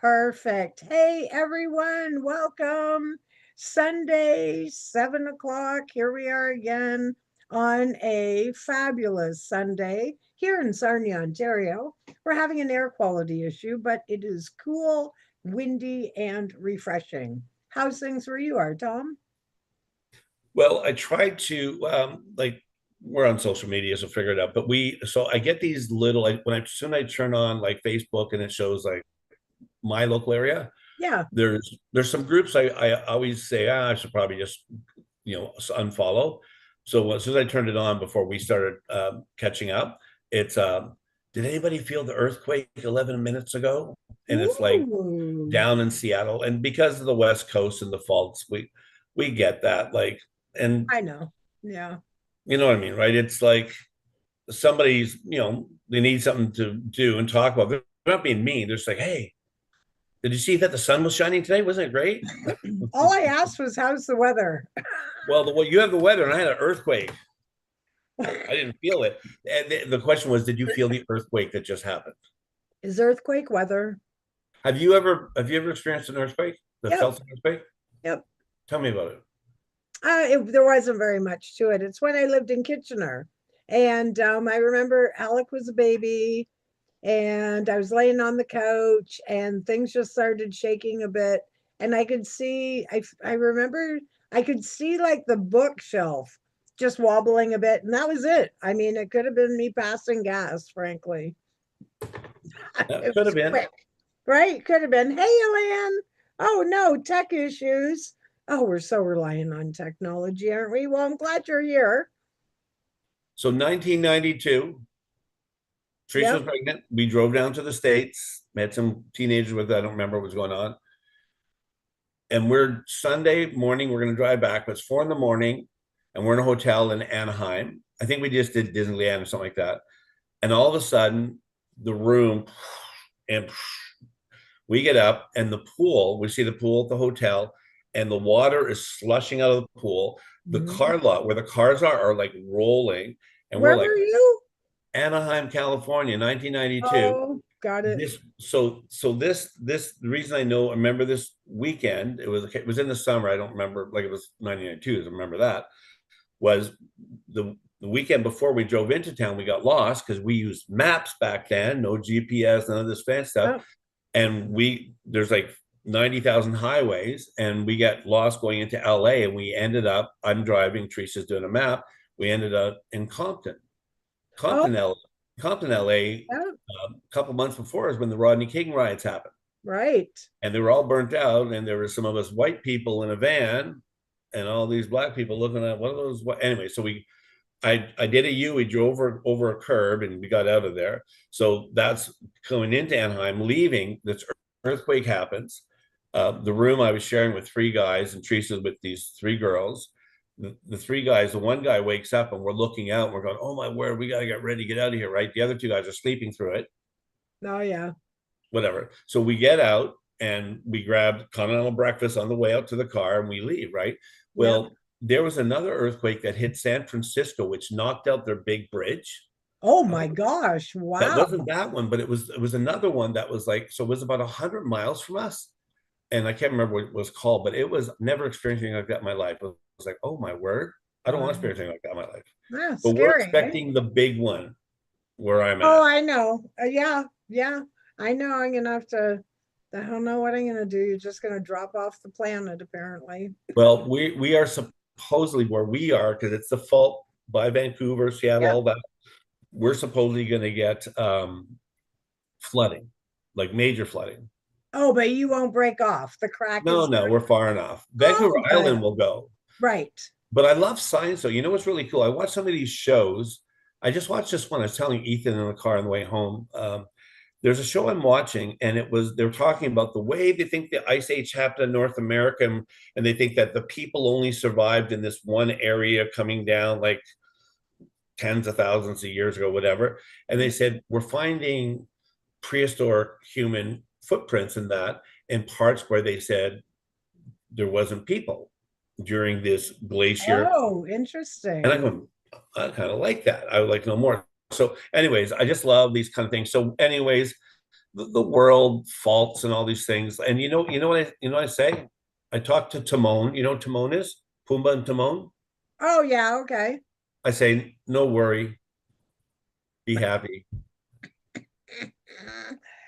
Perfect. Hey, everyone, welcome. Sunday, 7 o'clock. Here we are again on a fabulous Sunday here in Sarnia, Ontario. We're having an air quality issue, but it is cool, windy, and refreshing. How's things where you are, Tom? Well, I tried to we're on social media, so figure it out. But so I get these little like when I soon I turn on like Facebook and it shows like my local area. Yeah. There's some groups I always say I should probably just unfollow. So as soon as I turned it on before we started catching up, it's did anybody feel the earthquake 11 minutes ago? And it's like Ooh, down in Seattle, and because of the West Coast and the faults, we get that like and I know. Yeah. you know what I mean, right? It's like somebody's, they need something to do and talk about. They're not being mean. They're just like, hey, did you see that the sun was shining today? Wasn't it great? All I asked was, how's the weather? Well, you have the weather, and I had an earthquake. I didn't feel it. And the question was, did you feel the earthquake that just happened? Is earthquake weather? Have you ever experienced an earthquake? The Yep. felt an earthquake? Yep. Tell me about it. There wasn't very much to it. It's when I lived in Kitchener. And I remember Alec was a baby and I was laying on the couch and things just started shaking a bit. And I could see, I remember I could see like the bookshelf just wobbling a bit. And that was it. I mean, it could have been me passing gas, frankly. That It could was have been. quick, right? Could have been, hey, Elaine. Oh, no, tech issues. Oh, we're so reliant on technology, aren't we? Well, I'm glad you're here. So 1992, Teresa was Yep. pregnant. We drove down to the States, met some teenagers with, I don't remember what was going on. And we're Sunday morning, we're going to drive back, but it's 4 in the morning, and we're in a hotel in Anaheim. I think we just did Disneyland or something like that. And all of a sudden, the room, and we get up, and we see the pool at the hotel, and the water is slushing out of the pool. The Mhm. car lot where the cars are like rolling, and we're Where like, were you? Anaheim, California, 1992. Oh, got it. This the reason I remember this weekend, it was in the summer. I don't remember, like it was 1992. I remember that was the weekend before we drove into town. We got lost because we used maps back then, no GPS, none of this fancy stuff. Oh, And there's like 90,000 highways, and we got lost going into LA, and we ended up, I'm driving, Teresa's doing a map. We ended up in oh, Compton, LA, Compton, LA. yeah, A couple months before is when the Rodney King riots happened, right. and they were all burnt out. And there were some of us white people in a van, and all these black people looking at one of those. Anyway, so I did a U. We drove over a curb, and we got out of there. So that's coming into Anaheim, leaving. This earthquake happens. The room I was sharing with three guys, and Teresa's with these three girls. The three guys, the one guy wakes up, and we're looking out, and we're going, oh my word, we got to get ready, get out of here, right? The other two guys are sleeping through it, Oh, yeah. whatever. So we get out, and we grabbed continental breakfast on the way out to the car, and we leave, right? Yep. Well, there was another earthquake that hit San Francisco, which knocked out their big bridge. Oh Uh, my gosh. that Wow. wasn't that one, but it was another one that was like, so it was about 100 miles from us, and I can't remember what it was called, but it was never experienced anything like that in my life. It was like, oh my word, I don't want to Wow. experience anything like that in my life. Yeah, But we're scary, eh? expecting the big one where I'm Oh, at. I know. Yeah, yeah. I know I'm gonna have to, I don't know what I'm gonna do. You're just gonna drop off the planet, apparently. Well, we are supposedly where we are, because it's the fault by Vancouver, Seattle, Yep. all that. We're supposedly going to get flooding, like major flooding. Oh, but you won't break off. The crack No, is no, we're far enough. Vancouver oh good. Island will go. Right. But I love science, though. You know what's really cool? I watch some of these shows. I just watched this one. I was telling Ethan in the car on the way home. There's a show I'm watching, and they're talking about the way they think the ice age happened in North America, and they think that the people only survived in this one area coming down like tens of thousands of years ago, whatever. And they said, we're finding prehistoric human footprints in that, in parts where they said there wasn't people during this glacier. Oh, And I interesting. go, I kind of like that. I would like to know more. So, anyways, I just love these kind of things. So, anyways, the world faults and all these things. And you know what I say? I talked to Timon. You know what Timon is? Pumbaa and Timon. Oh yeah, okay. I say, no worry, be happy.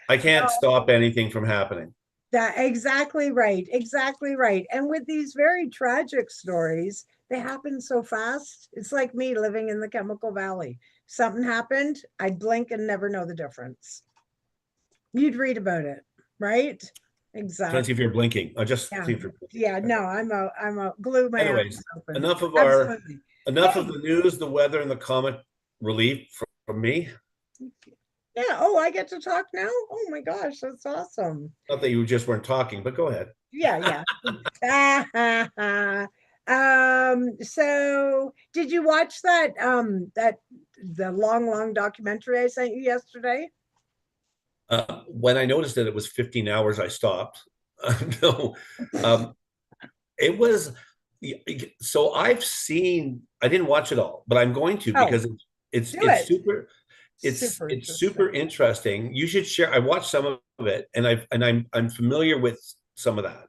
I can't stop anything from happening. That exactly right. Exactly right. And with these very tragic stories, they happen so fast. It's like me living in the Chemical Valley. Something happened, I'd blink and never know the difference. You'd read about it, right? Trying to see if Exactly. you're blinking. I just Yeah. see if you're blinking. Yeah, Okay. no, I'm a glue my eyes Anyways, open. enough of our Absolutely. enough of Hey, the news, the weather, and the comic relief from me. yeah, oh, I get to talk now? Oh my gosh, that's awesome. Not that you just weren't talking, but go ahead. Yeah, yeah. So did you watch that the long documentary I sent you yesterday? When I noticed that it was 15 hours, I stopped. No, um, it was so I've seen. I didn't watch it all, but I'm going to Oh, because it's do it's it. super. Super It's interesting. super interesting. You should share. I watched some of it, and I'm familiar with some of that.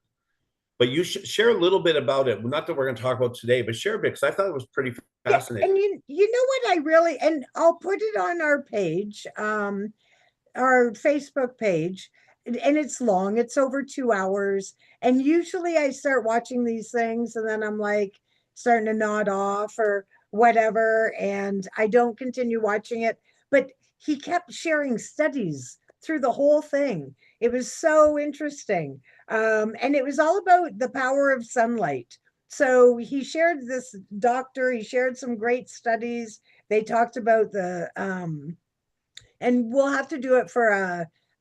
But you should share a little bit about it. Not that we're going to talk about today, but share a bit because I thought it was pretty Yeah, fascinating. and you know what I really, and I'll put it on our page, our Facebook page, and it's long, it's over 2 hours. And usually I start watching these things and then I'm like starting to nod off or whatever, and I don't continue watching it. But he kept sharing studies through the whole thing. It was so interesting. And it was all about the power of sunlight. So he shared this doctor, he shared some great studies. They talked about and we'll have to do it for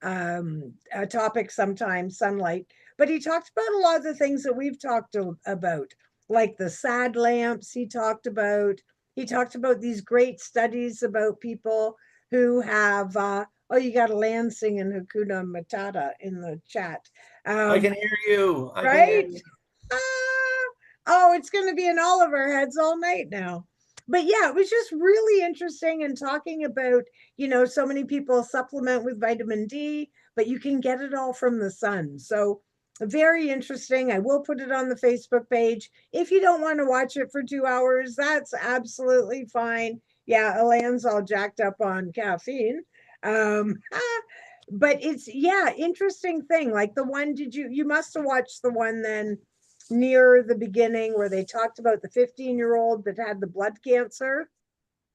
a topic sometime, sunlight. But he talked about a lot of the things that we've talked about, like the sad lamps. He talked about these great studies about people who have. Oh, you got a land singing Hakuna Matata in the chat, I um, can hear you. I can hear right? you. Ah, oh, it's going to be in all of our heads all night now. But yeah, it was just really interesting and talking about, so many people supplement with vitamin D, but you can get it all from the sun. So very interesting. I will put it on the Facebook page. If you don't want to watch it for 2 hours, that's absolutely fine. Yeah, Alan's all jacked up on caffeine. But it's, yeah, interesting thing. Like the one, you must have watched the one then near the beginning where they talked about the 15-year-old that had the blood cancer.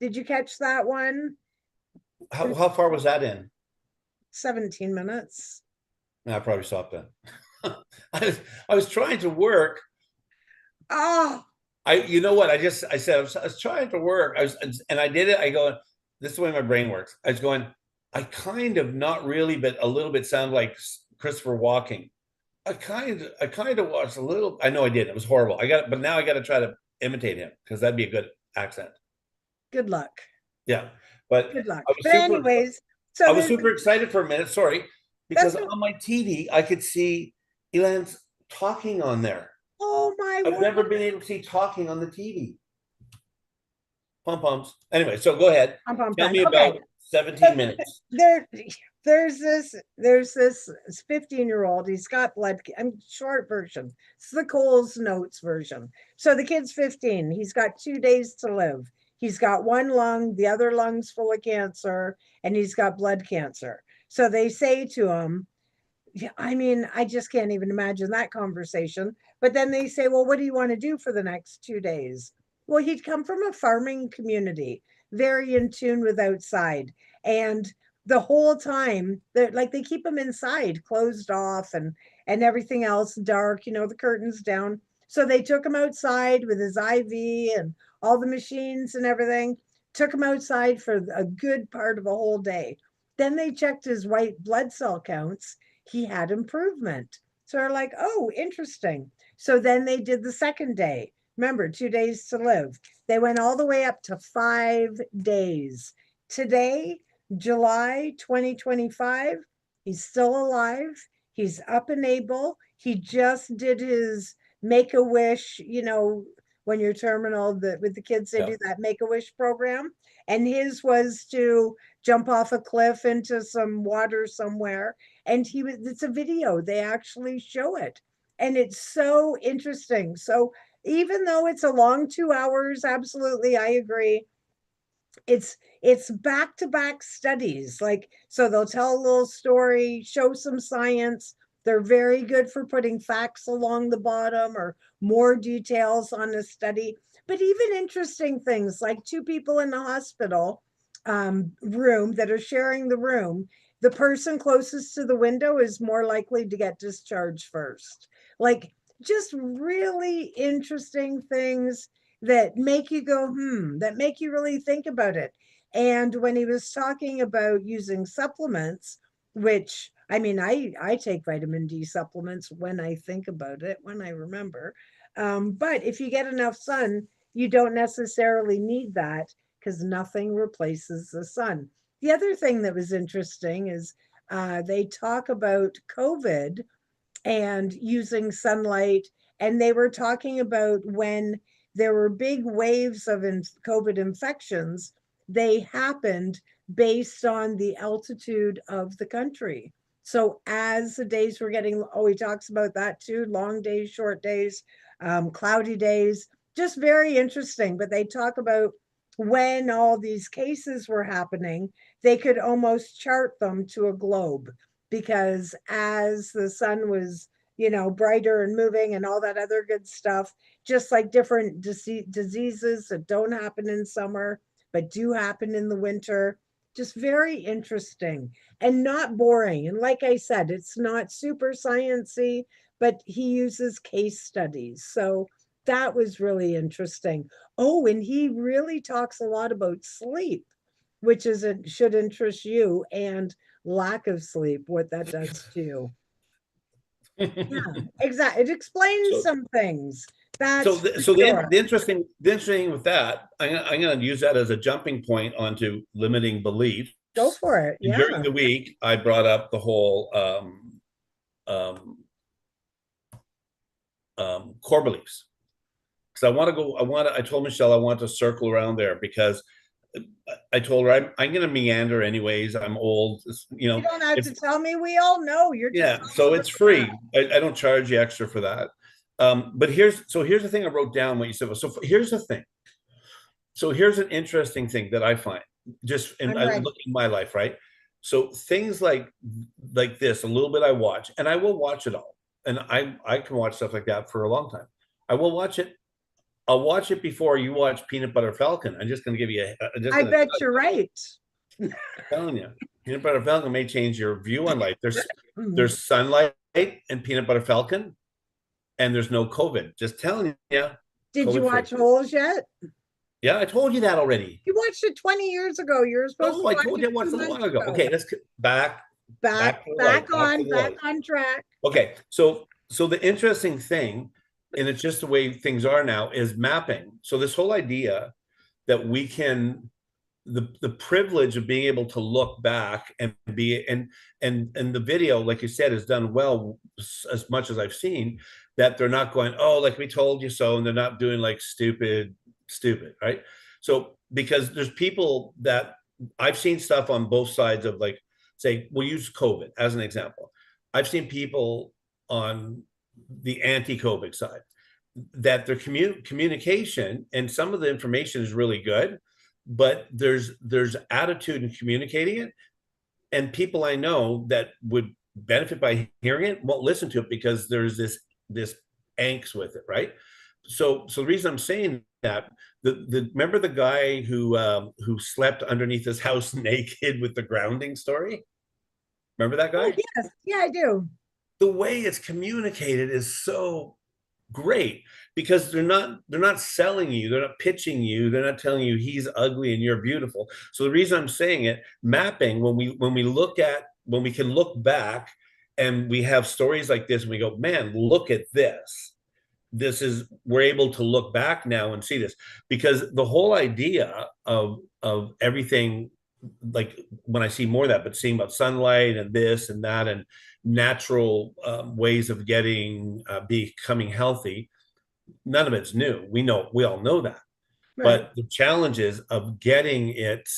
Did you catch that one? It was How far was that in? 17 minutes. No, I probably stopped then. I was trying to work. Oh, You know what? I said I was trying to work. And I did it. I go, this is the way my brain works. I was going, I kind of not really, but a little bit sound like Christopher Walking. I kind of watched a little. I know I did. It was horrible. But now I got to try to imitate him because that'd be a good accent. good luck. Yeah, but Good luck. I was But super. anyways, I so was there's super excited for a minute. Sorry, that's because a, on my TV I could see Elance talking on there. oh my I've word. never been able to see talking on the TV. Pom poms. Anyway, so go ahead. Pom pom Tell time. me Okay. about So 17 minutes. there there's this 15-year-old. He's got blood. I'm short version. It's the Coles Notes version. So the kid's 15. He's got 2 days to live. He's got one lung, the other lung's full of cancer, and he's got blood cancer. So they say to him, yeah, I mean, I just can't even imagine that conversation. But then they say, well, what do you want to do for the next 2 days? Well, he'd come from a farming community, very in tune with outside. And the whole time, they're like they keep him inside, closed off and everything else dark, the curtains down. So they took him outside with his IV and all the machines and everything, took him outside for a good part of a whole day. Then they checked his white blood cell counts. He had improvement. So they're like, oh, interesting. So then they did the second day. Remember, 2 days to live. They went all the way up to 5 days. Today, July 2025, he's still alive. He's up and able. He just did his make a wish, when you're terminal, with the kids, they Yeah. do that Make-A-Wish program. And his was to jump off a cliff into some water somewhere. And it's a video, they actually show it. And it's so interesting. So even though it's a long 2 hours, absolutely, I agree, it's back to back studies, like, so they'll tell a little story, show some science. They're very good for putting facts along the bottom or more details on a study, but even interesting things like two people in the hospital room that are sharing the room. The person closest to the window is more likely to get discharged first. Like, just really interesting things that make you go, that make you really think about it. And when he was talking about using supplements, which I mean, I take vitamin D supplements when I think about it, when I remember. But if you get enough sun, you don't necessarily need that because nothing replaces the sun. The other thing that was interesting is they talk about COVID and using sunlight. And they were talking about when there were big waves of COVID infections, they happened based on the altitude of the country. So as the days were getting, oh, he talks about that too, long days, short days, cloudy days, just very interesting. But they talk about when all these cases were happening, they could almost chart them to a globe, because as the sun was, brighter and moving and all that other good stuff, just like different diseases that don't happen in summer but do happen in the winter. Just very interesting and not boring. And like I said, it's not super sciencey, but he uses case studies. So that was really interesting. Oh, and he really talks a lot about sleep, which is it should interest you, and lack of sleep, what that does to you. Yeah, exactly. It explains So some things. so That's the, for so the, sure. the interesting with that, I'm gonna use that as a jumping point onto limiting beliefs. Go for it. And during Yeah. the week, I brought up the whole um, core beliefs, because I told Michelle I want to circle around there, because I told her I'm going to meander anyways. I'm old, You don't have if to tell me. We all know. You're just yeah, all so over it's that. free. I don't charge you extra for that. But here's the thing I wrote down what you said. So here's the thing. So here's an interesting thing that I find just in I'm I ready. look in my life, right? So things like this, a little bit I watch, and I will watch it all. And I can watch stuff like that for a long time. I will watch it. I'll watch it before you watch Peanut Butter Falcon. I'm just going to give you. I'm just I going to bet you're right. telling you, Peanut Butter Falcon may change your view on life. Mm. There's sunlight and Peanut Butter Falcon, and there's no COVID. Just telling you, Did you COVID free. watch Holes yet? Yeah, I told you that already. You watched it 20 years ago. You were supposed No, to I watch told it you I watched two it a months while ago. ago. Okay, let's back Back, back to the light. back Back to on, the back light. on track. Okay, so the interesting thing, and it's just the way things are now, is mapping. So this whole idea that we can the privilege of being able to look back and be and the video, like you said, is done well, as much as I've seen, that they're not going, oh, like we told you so, and they're not doing like stupid, right? So because there's people that I've seen stuff on both sides of, like, say we'll use COVID as an example. I've seen people on the anti-COVID side that their communication and some of the information is really good, but there's attitude in communicating it, and people I know that would benefit by hearing it won't listen to it because there's this angst with it, right? So the reason I'm saying that, the remember the guy who slept underneath his house naked with the grounding story? Remember that Oh, guy? yes. Yeah, I do. The way it's communicated is so great, because they're not selling you, they're not pitching you, they're not telling you he's ugly and you're beautiful. So the reason I'm saying it, mapping, when we can look back and we have stories like this and we go, man, look at this is, we're able to look back now and see this, because the whole idea of everything, like when I see more of that, but seeing about sunlight and this and that and natural ways of getting becoming healthy, none of it's new. We all know that. Right. But the challenges of getting it,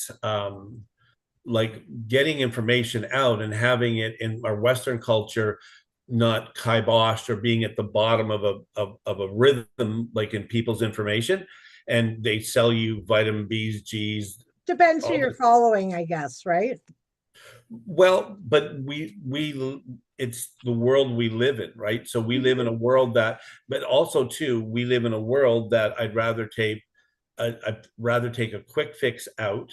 like getting information out and having it in our Western culture not kiboshed or being at the bottom of a rhythm, like in people's information, and they sell you vitamin B's, G's, Depends who all you're the following, I guess, right? well, but we it's the world we live in, right? So we live in Mhm. a world that, but also too, we live in a world that I'd rather take a quick fix out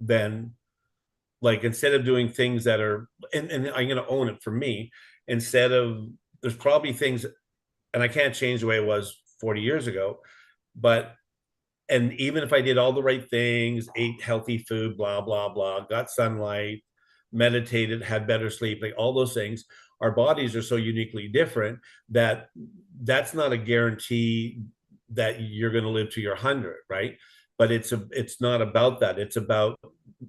than, like, instead of doing things that are, and I'm going to own it for me, instead of, there's probably things, and I can't change the way it was 40 years ago, but, and even if I did all the right things, ate healthy food, blah, blah, blah, got sunlight, meditated, had better sleep, like all those things, our bodies are so uniquely different that that's not a guarantee that you're going to live to your 100, right? But it's not about that. It's about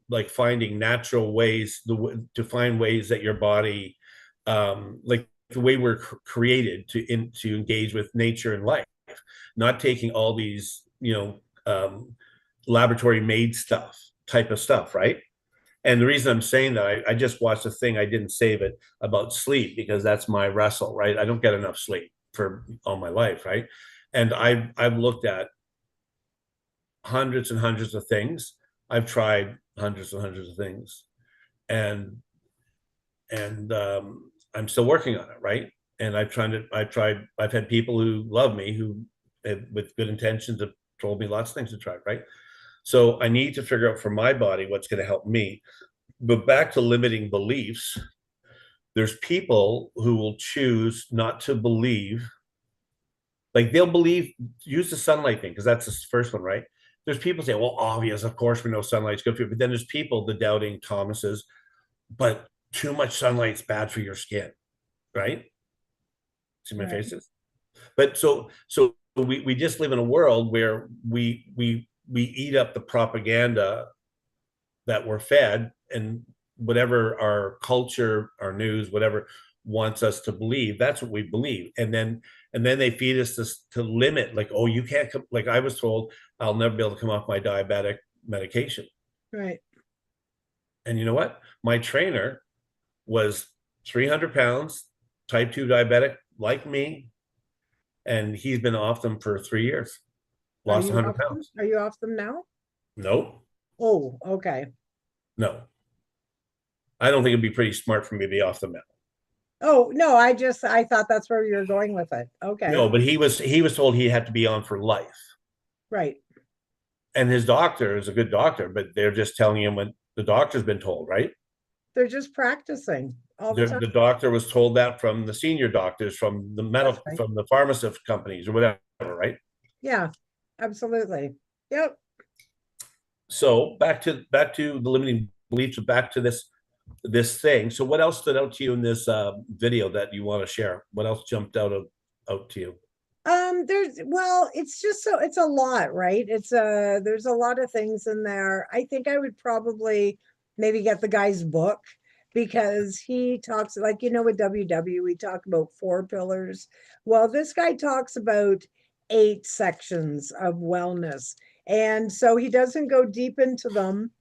like finding natural ways to find ways that your body, like the way we're created to engage with nature and life, not taking all these, laboratory made stuff type of stuff, right? And the reason I'm saying that, I just watched a thing, I didn't save it, about sleep, because that's my wrestle, right? I don't get enough sleep for all my life, right? And I've looked at hundreds and hundreds of things. I've tried hundreds and hundreds of things, and I'm still working on it, right? And I've had people who love me, who with good intentions have told me lots of things to try, right? So I need to figure out for my body what's going to help me. But back to limiting beliefs, there's people who will choose not to believe, like they'll believe, use the sunlight thing, because that's the first one, right? There's people say, well, obvious, of course we know sunlight's good for you. But then there's people, the doubting Thomases, but too much sunlight's bad for your skin, right? See my Right. faces? But so we just live in a world where we eat up the propaganda that we're fed, and whatever our culture, our news, whatever wants us to believe, that's what we believe. And then they feed us this to limit, like, oh, you can't come, like I was told I'll never be able to come off my diabetic medication. Right. And you know what? My trainer was 300 pounds, type 2 diabetic like me, and he's been off them for 3 years, Are lost you 100 off them? pounds. Are you off them now? Nope. Oh, okay. No, I don't think it'd be pretty smart for me to be off the med. Oh, no, I thought that's where you were going with it. Okay. No, but he was told he had to be on for life. Right. And his doctor is a good doctor, but they're just telling him what the doctor's been told, right? They're just practicing all the time. The doctor was told that from the senior doctors, That's right. from the pharmacist companies or whatever, right? Yeah, absolutely. Yep. So back to the limiting beliefs, back to this thing. So what else stood out to you in this video that you want to share? What else jumped out to you? Well, it's just so it's a lot, right? There's a lot of things in there. I think I would probably maybe get the guy's book because he talks like with WW we talk about four pillars. Well, this guy talks about eight sections of wellness. And so he doesn't go deep into them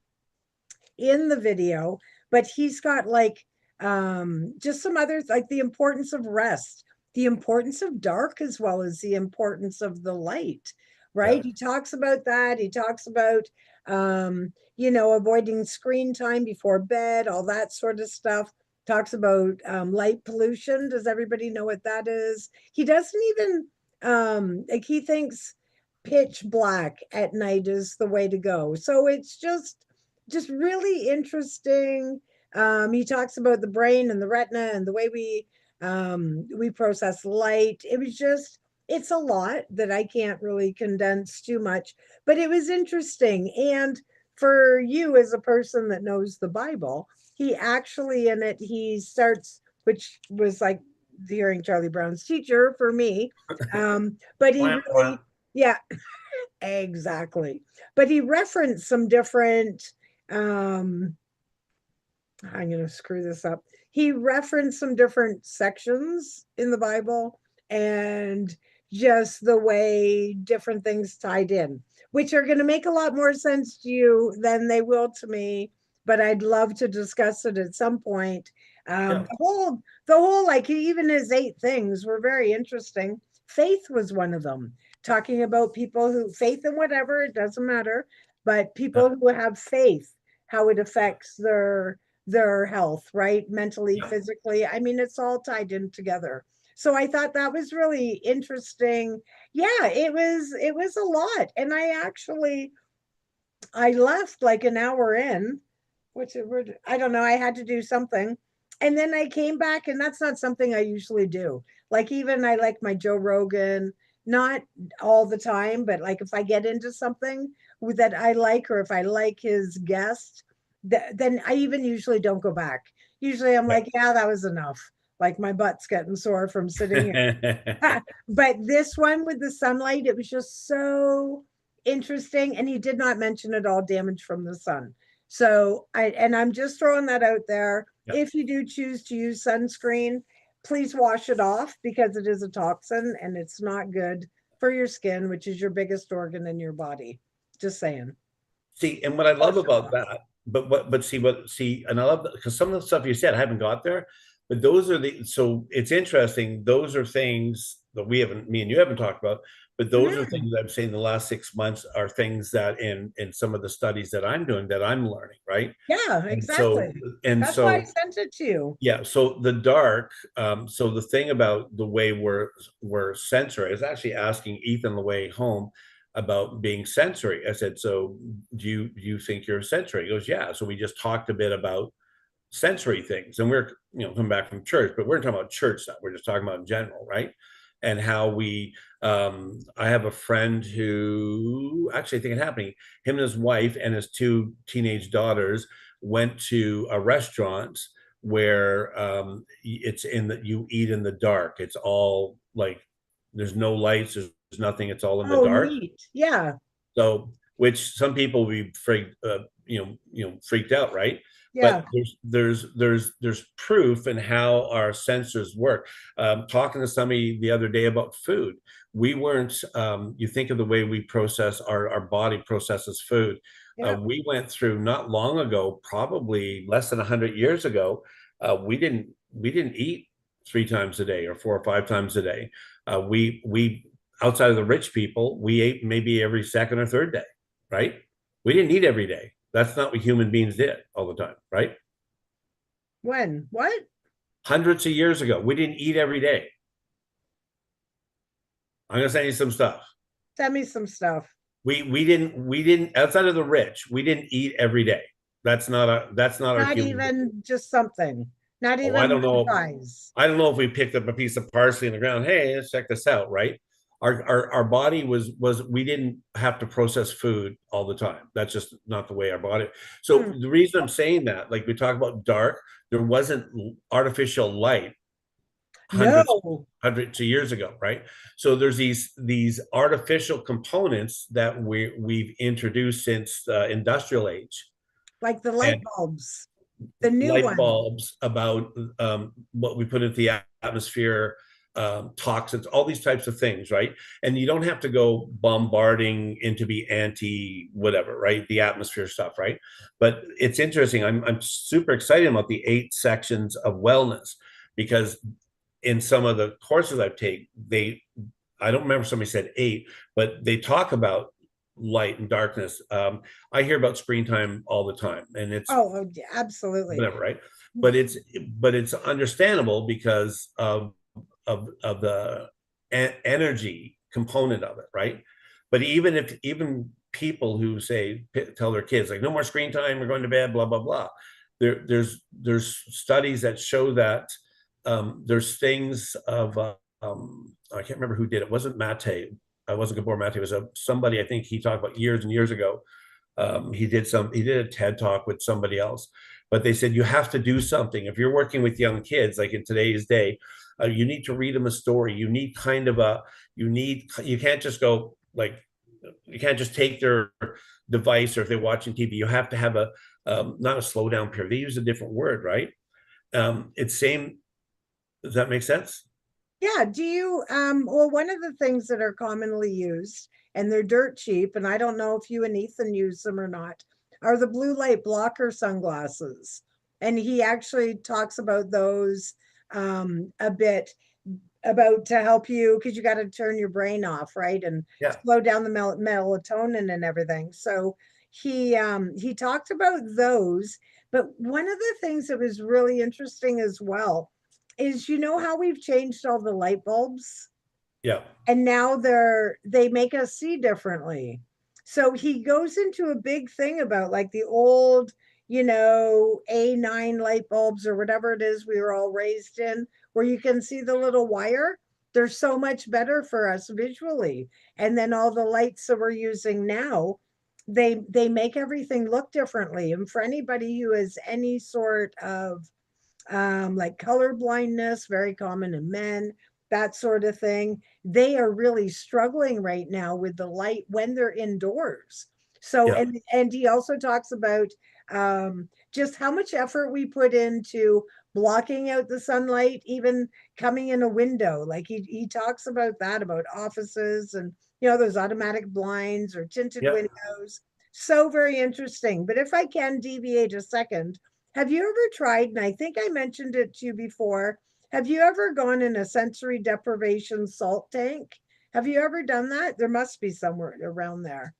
in the video, but he's got like just some others like the importance of rest, the importance of dark as well as the importance of the light, Yeah. right? He talks about that. He talks about avoiding screen time before bed, all that sort of stuff. Talks about light pollution. Does everybody know what that is? He doesn't even like he thinks pitch black at night is the way to go. So it's just really interesting. He talks about the brain and the retina and the way we process light. It's a lot that I can't really condense too much, but it was interesting. And for you as a person that knows the Bible, he actually in it he starts, which was like hearing Charlie Brown's teacher for me. But he Wah, wah. really, yeah, exactly. But he referenced some different um I'm going to screw this up. He referenced some different sections in the Bible and just the way different things tied in, which are going to make a lot more sense to you than they will to me. But I'd love to discuss it at some point. Yeah. The whole, like even his 8 things were very interesting. Faith was one of them, talking about people who faith in whatever, it doesn't matter, but Yeah. people who have faith, how it affects their health, right? Mentally, Yeah. physically. I mean, it's all tied in together. So I thought that was really interesting. Yeah, it was a lot. And I left like an hour in, which I don't know, I had to do something. And then I came back, and that's not something I usually do. Like, even I like my Joe Rogan, not all the time, but like if I get into something that I like, or if I like his guest, then I even usually don't go back. Usually I'm like, yeah, that was enough. Like my butt's getting sore from sitting here. Yeah. But this one with the sunlight, it was just so interesting. And he did not mention at all damage from the sun. So I'm just throwing that out there. Yeah. If you do choose to use sunscreen, please wash it off, because it is a toxin and it's not good for your skin, which is your biggest organ in your body. Just saying. See, and what I love Wash it about off. that, and I love that because some of the stuff you said, I haven't got there, but those are so it's interesting. Those are things that me and you haven't talked about, but those are Mhm. things I've seen in the last 6 months are things that in some of the studies that I'm doing that I'm learning, right? Yeah, And so, exactly. and That's why I so, sent it to you. yeah, so the dark, so the thing about the way we're sensory is actually asking Ethan the way home about being sensory. I said, so do you think you're sensory? He goes, yeah. So we just talked a bit about sensory things, and we're coming back from church, but we're talking about church stuff. We're just talking about in general, right? And how I have a friend who actually, I think it happened. Him and his wife and his 2 teenage daughters went to a restaurant where it's in that you eat in the dark. It's all like there's no lights, there's nothing. It's all in the Oh, dark. neat. Yeah. So, which some people will be freaked out, right? Yeah. But there's proof in how our sensors work. Talking to somebody the other day about food, we weren't. You think of the way we process our body processes food. Yeah. We went through not long ago, probably less than 100 years ago. We didn't eat 3 times a day or 4 or 5 times a day. We outside of the rich people, we ate maybe every second or third day, right? We didn't eat every day. That's not what human beings did all the time, right? When? What? Hundreds of years ago, we didn't eat every day. I'm gonna send you some stuff. Send me some stuff. We didn't outside of the rich, we didn't eat every day. That's not our Not human. even just something. Not Oh, I even don't one know. size. I don't know if we picked up a piece of parsley in the ground. Hey, let's check this out, right? Our body was we didn't have to process food all the time. That's just not the way our body. So Hmm. the reason I'm saying that, like we talk about dark, there wasn't artificial light hundreds No, hundreds of years ago, right? So there's these artificial components that we've introduced since the industrial age, like the light and bulbs, the new light one. bulbs about what we put into the atmosphere, toxins, all these types of things, right? And you don't have to go bombarding into be anti whatever, right? The atmosphere stuff, right? But it's interesting. I'm super excited about the 8 sections of wellness because in some of the courses I've taken, I don't remember somebody said 8, but they talk about light and darkness. I hear about screen time all the time, and it's Oh, yeah, absolutely. whatever, right? But it's understandable because of the energy component of it, right? But even people who say tell their kids like no more screen time, we're going to bed, blah blah blah. There's studies that show that there's things of I can't remember who did it. It wasn't Mate. I wasn't Gabor Mate. It was somebody I think he talked about years and years ago. He did a TED talk with somebody else, but they said you have to do something if you're working with young kids like in today's day. You need to read them a story. You need kind of a you can't just go like you can't just take their device or if they're watching TV. You have to have a not a slow down period. They use a different word, right? It's same. Does that make sense? Yeah, do you well, one of the things that are commonly used, and they're dirt cheap, and I don't know if you and Ethan use them or not, are the blue light blocker sunglasses. And he actually talks about those a bit, about to help you because you got to turn your brain off, right? And Yeah, slow down the melatonin and everything. So he talked about those, but one of the things that was really interesting as well is, you know how we've changed all the light bulbs yeah, and now they make us see differently. So he goes into a big thing about like the old, A9 light bulbs or whatever it is we were all raised in, where you can see the little wire. They're so much better for us visually. And then all the lights that we're using now, they make everything look differently. And for anybody who has any sort of like color blindness, very common in men, that sort of thing. They are really struggling right now with the light when they're indoors. So, yeah, and he also talks about just how much effort we put into blocking out the sunlight, even coming in a window. Like he talks about that, about offices and those automatic blinds or tinted yeah. windows. So very interesting. But if I can deviate a second, have you ever tried, and I think I mentioned it to you before, have you ever gone in a sensory deprivation salt tank? Have you ever done that? There must be somewhere around there.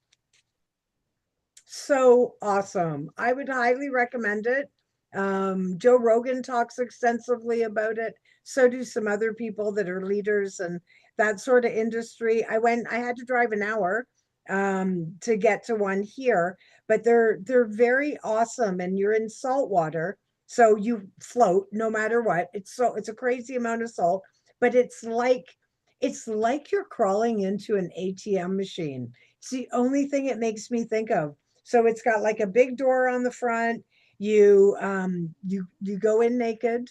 So awesome. I would highly recommend it. Joe Rogan talks extensively about it. So do some other people that are leaders and that sort of industry. I had to drive an hour to get to one here, but they're very awesome and you're in salt water. So you float no matter what. It's a crazy amount of salt, but it's like you're crawling into an ATM machine. It's the only thing it makes me think of. So it's got like a big door on the front. You go in naked,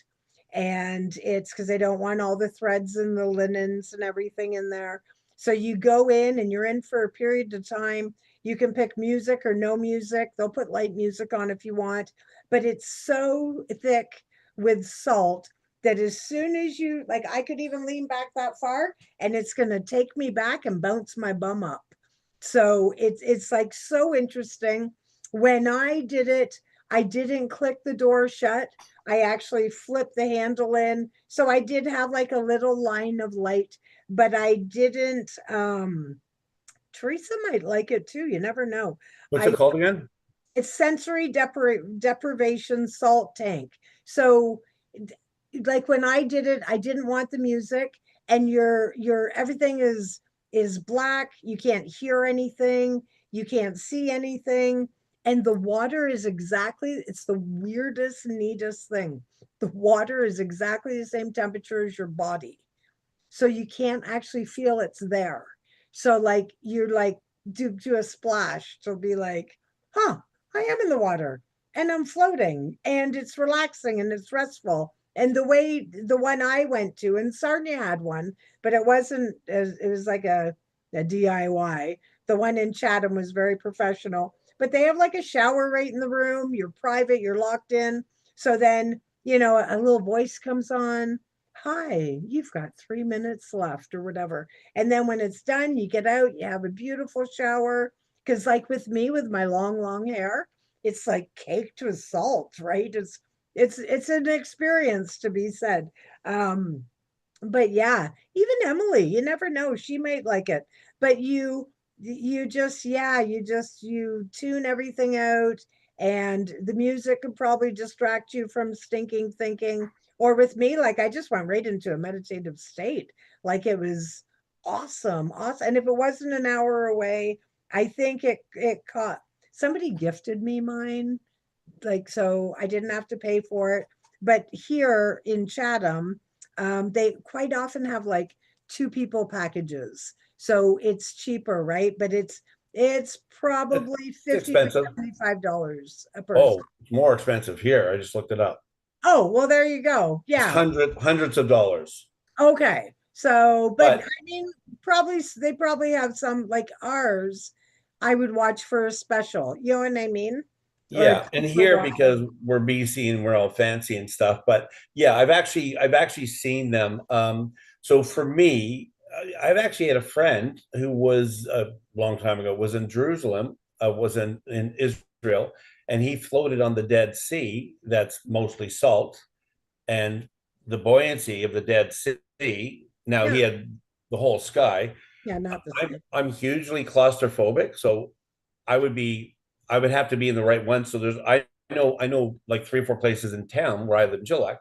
and it's because they don't want all the threads and the linens and everything in there. So you go in and you're in for a period of time. You can pick music or no music. They'll put light music on if you want, but it's so thick with salt that as soon as you like, I could even lean back that far and it's going to take me back and bounce my bum up. So it's like so interesting. When I did it, I didn't click the door shut. I actually flipped the handle in. So I did have like a little line of light, but I didn't Teresa might like it too. You never know. What's it I called again? It's sensory deprivation salt tank. So like when I did it, I didn't want the music, and your everything is black. You can't hear anything, you can't see anything, and the water is exactly, it's the weirdest, neatest thing. The water is exactly the same temperature as your body, so you can't actually feel it's there. So like you're like do a splash to be like, huh, I am in the water and I'm floating and it's relaxing and it's restful. And the way the one I went to, and Sarnia had one, but it wasn't it was like a DIY. The one in Chatham was very professional, but they have like a shower right in the room. You're private, you're locked in. So then, a little voice comes on, hi, you've got 3 minutes left or whatever. And then when it's done, you get out, you have a beautiful shower. Cause like with me with my long, long hair, it's like caked with salt, right? It's an experience to be said. Um, but yeah, even Emily, you never know, she might like it. But you just, yeah, you tune everything out, and the music could probably distract you from stinking thinking. Or with me, like I just went right into a meditative state. Like it was awesome, awesome. And if it wasn't an hour away, I think it caught, somebody gifted me mine, like so I didn't have to pay for it. But here in Chatham, they quite often have like two people packages, so it's cheaper, right? But it's probably It's 50 to expensive. $75 a person. Oh, it's more expensive here. I just looked it up. Oh, well, there you go. It's Yeah. hundreds of dollars. Okay. So, but But I mean, probably they probably have some like ours. I would watch for a special. You know what I mean? Or a yeah, and special here offer. because we're BC and we're all fancy and stuff. But yeah, I've actually seen them. So for me, I've actually had a friend who was a long time ago was in Jerusalem, was in Israel, and he floated on the Dead Sea. That's mostly salt, and the buoyancy of the Dead Sea. Now Yeah. he had the whole sky. Yeah, not the I'm same. I'm hugely claustrophobic, so I would be I would have to be in the right one. So I know like 3 or 4 places in town where I live in Gillette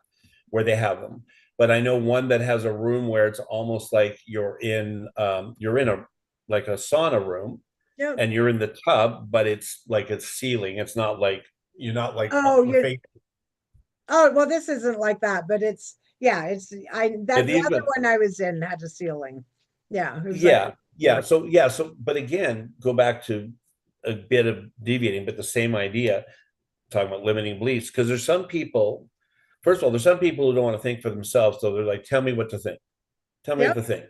where they have them. But I know one that has a room where it's almost like you're in a like a sauna room Yeah. and you're in the tub, but it's like a ceiling. It's not like you're not like Oh, your you're face. oh well, this isn't like that, but it's yeah, it's I Yeah, that the these other but one I was in had a ceiling. Yeah, it was like yeah, yeah. So but again, go back to a bit of deviating, but the same idea, talking about limiting beliefs, because there's some people, first of all, there's some people who don't want to think for themselves. So they're like, tell me what to think. Tell me what yep, to think.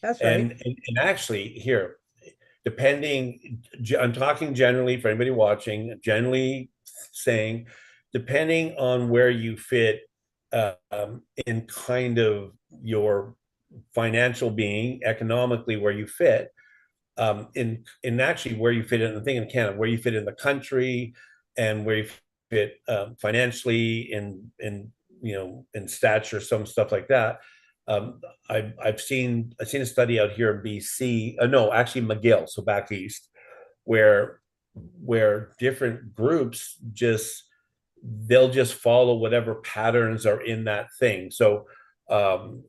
that's right. And actually here, depending, I'm talking generally for anybody watching, generally saying, depending on where you fit in kind of your financial being, economically, where you fit, in actually where you fit in the thing in Canada, where you fit in the country, and where you fit financially, in in stature, some stuff like that. I've seen a study out here in BC. No, actually McGill, so back east, where different groups they'll just follow whatever patterns are in that thing. So um,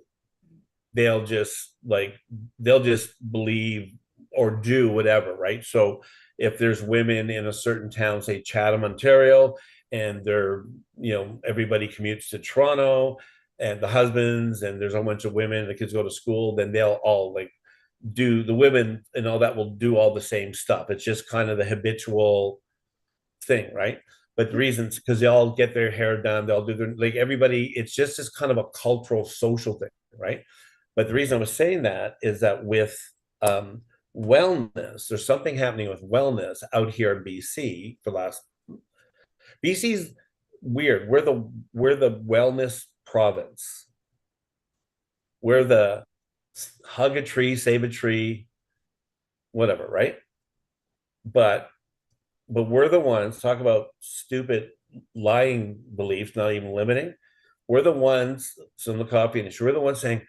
they'll just like they'll just believe or do whatever, right? So if there's women in a certain town, say Chatham, Ontario, and they're everybody commutes to Toronto, and the husbands, and there's a bunch of women, the kids go to school, then they'll all like do the women and all that will do all the same stuff. It's just kind of the habitual thing, right? But the reasons because they all get their hair done, they'll do their like everybody. It's just this kind of a cultural social thing, right? But the reason I was saying that is that with um, wellness, there's something happening with wellness out here in BC for the last. BC's weird. We're the wellness province. We're the hug a tree, save a tree, whatever, right? But we're the ones talk about stupid lying beliefs, not even limiting. We're the ones, so in the coffee industry, we're the ones saying,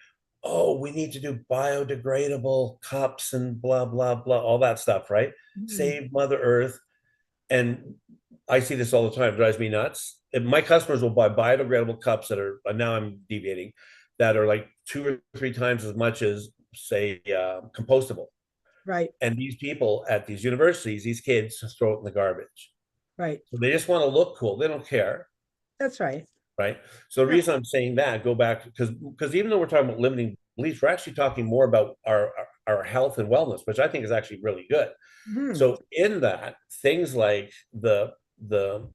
oh, we need to do biodegradable cups and blah, blah, blah, all that stuff, right? Mhm. Save Mother Earth. And I see this all the time, it drives me nuts. And my customers will buy biodegradable cups that are, now I'm deviating, that are like 2 or 3 times as much as, say, compostable. Right, And these people at these universities, these kids just throw it in the garbage. right. So they just want to look cool. They don't care, That's right. right? So the Yeah. reason I'm saying that, go back because even though we're talking about limiting beliefs, we're actually talking more about our health and wellness, which I think is actually really good. Mhm. So in that, things like the the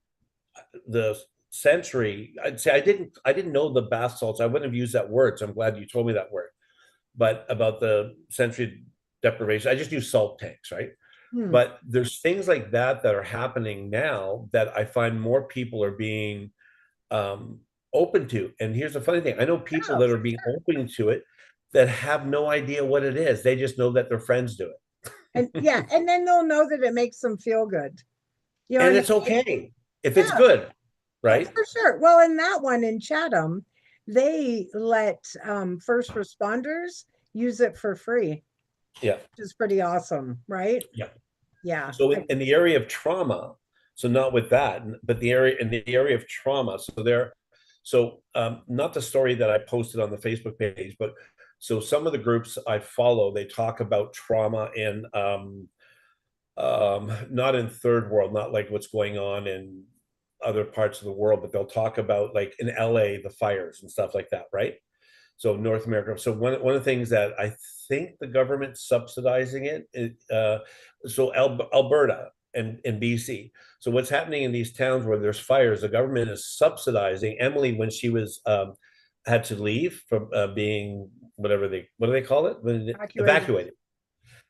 sensory, I'd say I didn't know the bath salts. I wouldn't have used that word. So I'm glad you told me that word. But about the sensory deprivation, I just use salt tanks, right? Hmm. But there's things like that that are happening now that I find more people are being um, open to. And here's the funny thing: I know people Oh, that are being open to it that have no idea what it is. They just know that their friends do and yeah, it, and then they'll know that it makes them feel good. You know what I and mean? it's okay if it's Yeah, good, yeah, right? for sure. Well, in that one in Chatham, they let first responders use it for free, Yeah, which is pretty awesome, right? yeah. Yeah. So in the area of trauma, so not with that, but the area of trauma. Not the story that I posted on the Facebook page, but so some of the groups I follow, they talk about trauma in not in third world, not like what's going on in other parts of the world, but they'll talk about like in LA, the fires and stuff like that, right? So North America. So one of the things that I think the government's subsidizing so Alberta and BC. So what's happening in these towns where there's fires, the government is subsidizing. Emily, when she was had to leave from being what do they call it? Evacuated. Evacuated.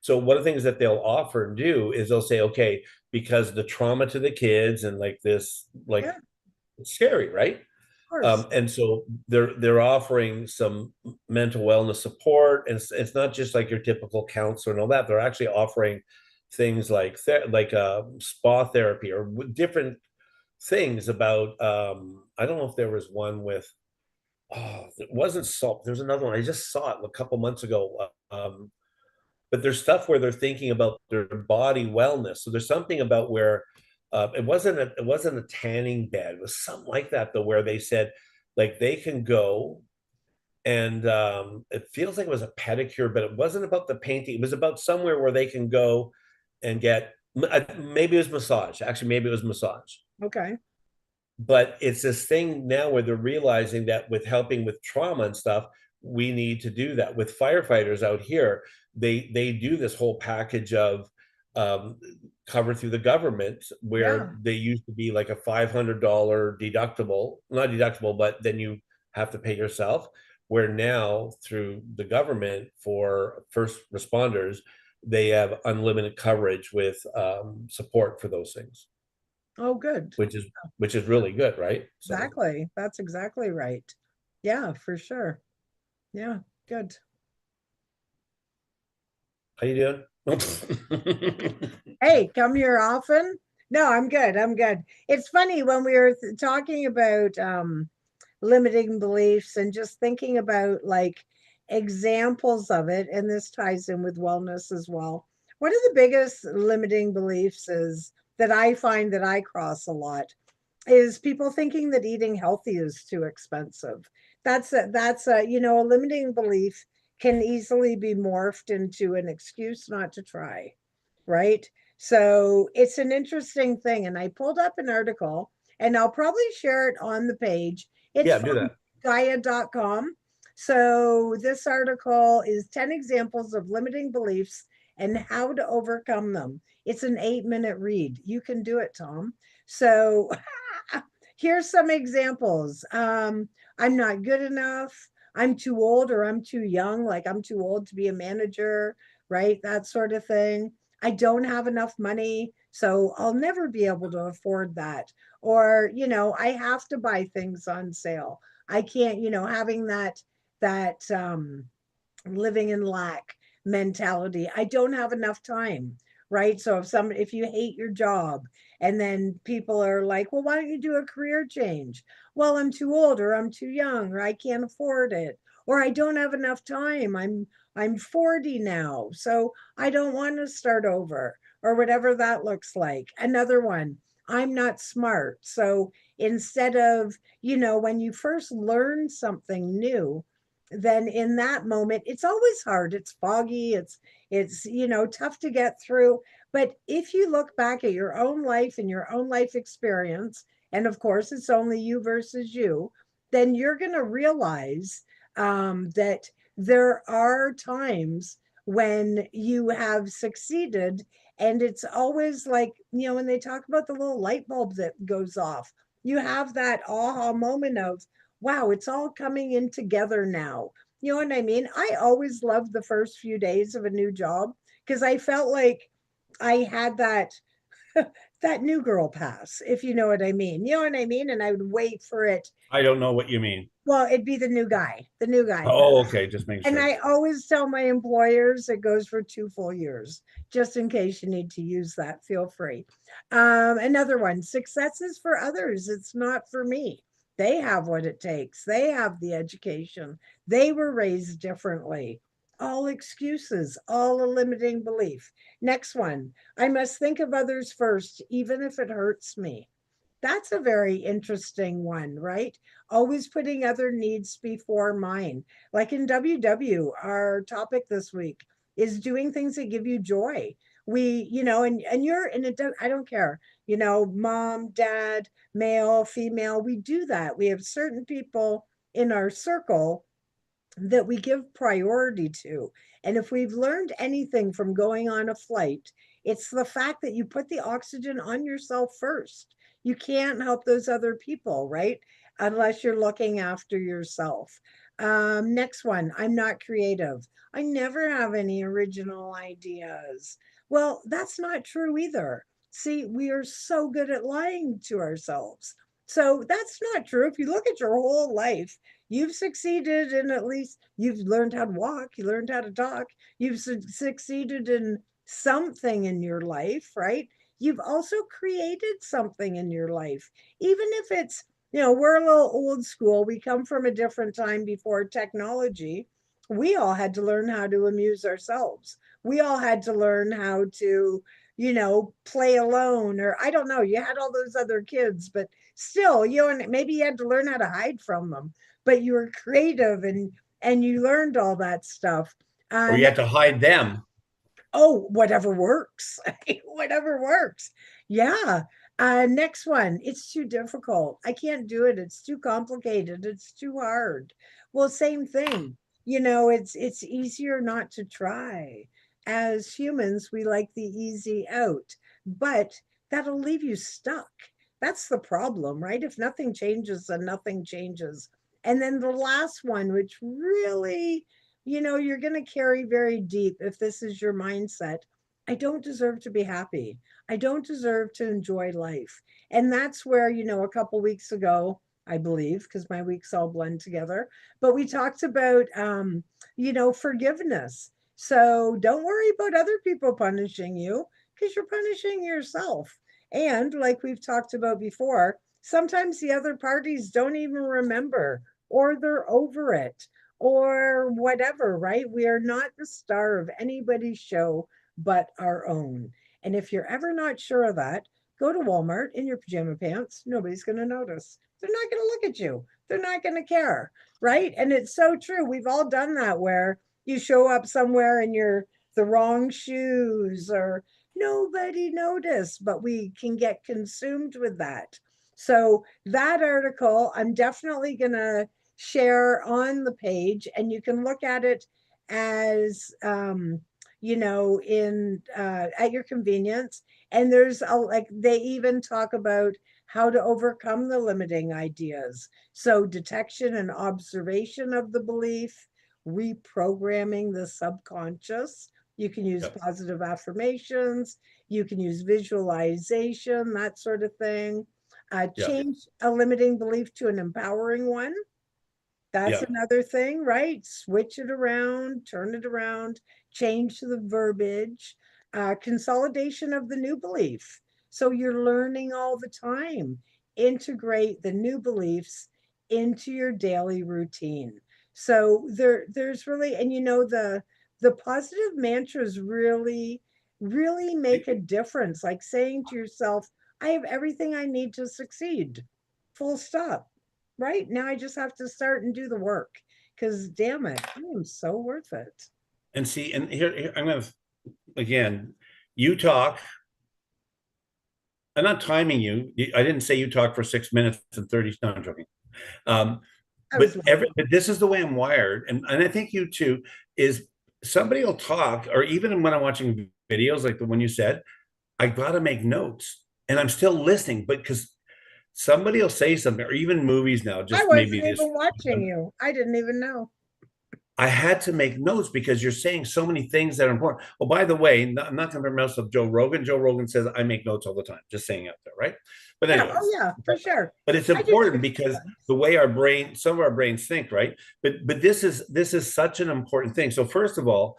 So one of the things that they'll offer and do is they'll say, okay, because the trauma to the kids and like this, like Yeah. it's scary, right? course. And so they're offering some mental wellness support, and it's not just like your typical counselor and all that. They're actually offering things like spa therapy or different things about. I don't know if there was one with. Oh, it wasn't salt. There's another one. I just saw it a couple months ago. But there's stuff where they're thinking about their body wellness. So there's something about where it wasn't a tanning bed. It was something like that though, where they said like they can go and it feels like it was a pedicure, but it wasn't about the painting. It was about somewhere where they can go and get maybe it was massage. Actually, maybe it was massage. Okay. But it's this thing now where they're realizing that with helping with trauma and stuff, we need to do that with firefighters out here. They do this whole package of um, covered through the government, where Yeah. they used to be like a $500 deductible, not deductible, but then you have to pay yourself. Where now through the government for first responders, they have unlimited coverage with support for those things, Oh, good. which is which is really good, right? So Exactly. That's exactly right. Yeah, for sure. Yeah, good. how you doing? Hey, come here often? No, I'm good. I'm good. It's funny when we were talking about limiting beliefs and just thinking about like examples of it, and this ties in with wellness as well. One of the biggest limiting beliefs is that I find that I cross a lot is people thinking that eating healthy is too expensive. A limiting belief can easily be morphed into an excuse not to try, right? So it's an interesting thing. And I pulled up an article and I'll probably share it on the page. It's Yeah, do from that. Gaia.com. So this article is 10 examples of limiting beliefs and how to overcome them. It's an 8-minute read. You can do it, Tom. So here's some examples. I'm not good enough. I'm too old or I'm too young. Like I'm too old to be a manager, right? That sort of thing. I don't have enough money, so I'll never be able to afford that. Or, I have to buy things on sale. I can't, having that living in lack mentality. I don't have enough time, right? So if you hate your job and then people are like, well, why don't you do a career change? Well, I'm too old or I'm too young or I can't afford it or I don't have enough time. I'm 40 now, so I don't want to start over or whatever that looks like. Another one, I'm not smart. So instead of, when you first learn something new, then in that moment it's always hard, it's foggy, it's tough to get through. But if you look back at your own life and your own life experience, and of course it's only you versus you, then you're going to realize that there are times when you have succeeded. And it's always like, when they talk about the little light bulb that goes off, you have that aha moment of, wow, it's all coming in together now. You know what I mean? I always loved the first few days of a new job because I felt like I had that new girl pass, if you know what I mean. You know what I mean? And I would wait for it. I don't know what you mean. Well, it'd be the new guy Oh, pass. okay, just make And sure. I always tell my employers it goes for 2 full years, just in case you need to use that. Feel free. Another one, success is for others. It's not for me. They have what it takes. They have the education. They were raised differently. All excuses, all a limiting belief. Next one, I must think of others first, even if it hurts me. That's a very interesting one, right? Always putting other needs before mine. Like in WW, our topic this week is doing things that give you joy. And you're, and I don't care, mom, dad, male, female, we do that. We have certain people in our circle that we give priority to. And if we've learned anything from going on a flight, it's the fact that you put the oxygen on yourself first. You can't help those other people, right? Unless you're looking after yourself. Next one, I'm not creative. I never have any original ideas. Well, that's not true either. See, we are so good at lying to ourselves. So that's not true. If you look at your whole life, you've succeeded in, at least you've learned how to walk, you learned how to talk, you've succeeded in something in your life, right? You've also created something in your life, even if it's, we're a little old school. We come from a different time before technology. We all had to learn how to amuse ourselves. We all had to learn how to, play alone, or I don't know, you had all those other kids, but still, and maybe you had to learn how to hide from them, but you were creative, and you learned all that stuff. Or you had Next, to hide them. oh, whatever works. Whatever works. Yeah. Next one. It's too difficult. I can't do it. It's too complicated. It's too hard. Well, same thing. It's easier not to try. As humans, we like the easy out, but that'll leave you stuck. That's the problem, right? If nothing changes, then nothing changes. And then the last one, which really, you're going to carry very deep if this is your mindset. I don't deserve to be happy. I don't deserve to enjoy life. And that's where, a couple weeks ago, I believe, because my weeks all blend together, but we talked about, forgiveness. So don't worry about other people punishing you, because you're punishing yourself. And like we've talked about before, sometimes the other parties don't even remember, or they're over it, or whatever, right? We are not the star of anybody's show but our own. And if you're ever not sure of that, go to Walmart in your pajama pants. Nobody's going to notice. They're not going to look at you. They're not going to care, right? And it's so true. We've all done that, where you show up somewhere and you're the wrong shoes, or nobody noticed, but we can get consumed with that. So that article, I'm definitely going to share on the page, and you can look at it as, in at your convenience. And there's like, they even talk about how to overcome the limiting ideas. So detection and observation of the belief, reprogramming the subconscious. You can use Yep. positive affirmations, you can use visualization, that sort of thing. Yeah. Change a limiting belief to an empowering one. That's Yeah. another thing, right? Switch it around, turn it around, change the verbiage, consolidation of the new belief. So you're learning all the time. Integrate the new beliefs into your daily routine. So there's really, and the positive mantras really, really make a difference. Like saying to yourself, I have everything I need to succeed. Full stop. Right? Now I just have to start and do the work, because damn it, I am so worth it. And see, and here I'm going to, again, you talk. I'm not timing you. I didn't say you talk for 6 minutes and 30. No, I'm joking. Um, I was laughing. but this is the way I'm wired, and I think you too. Is somebody will talk, or even when I'm watching videos like the one you said, I gotta make notes, and I'm still listening, but because somebody will say something, or even movies now, I just maybe wasn't just even watching you. I didn't even know. I had to make notes because you're saying so many things that are important. Oh, by the way, I'm not going to promote of Joe Rogan. Joe Rogan says I make notes all the time, just saying out there, right? But Yeah. Oh anyways, yeah, for sure. but it's I do too important because sometimes. the way our brain, some of our brains think, right? But this is such an important thing. So first of all,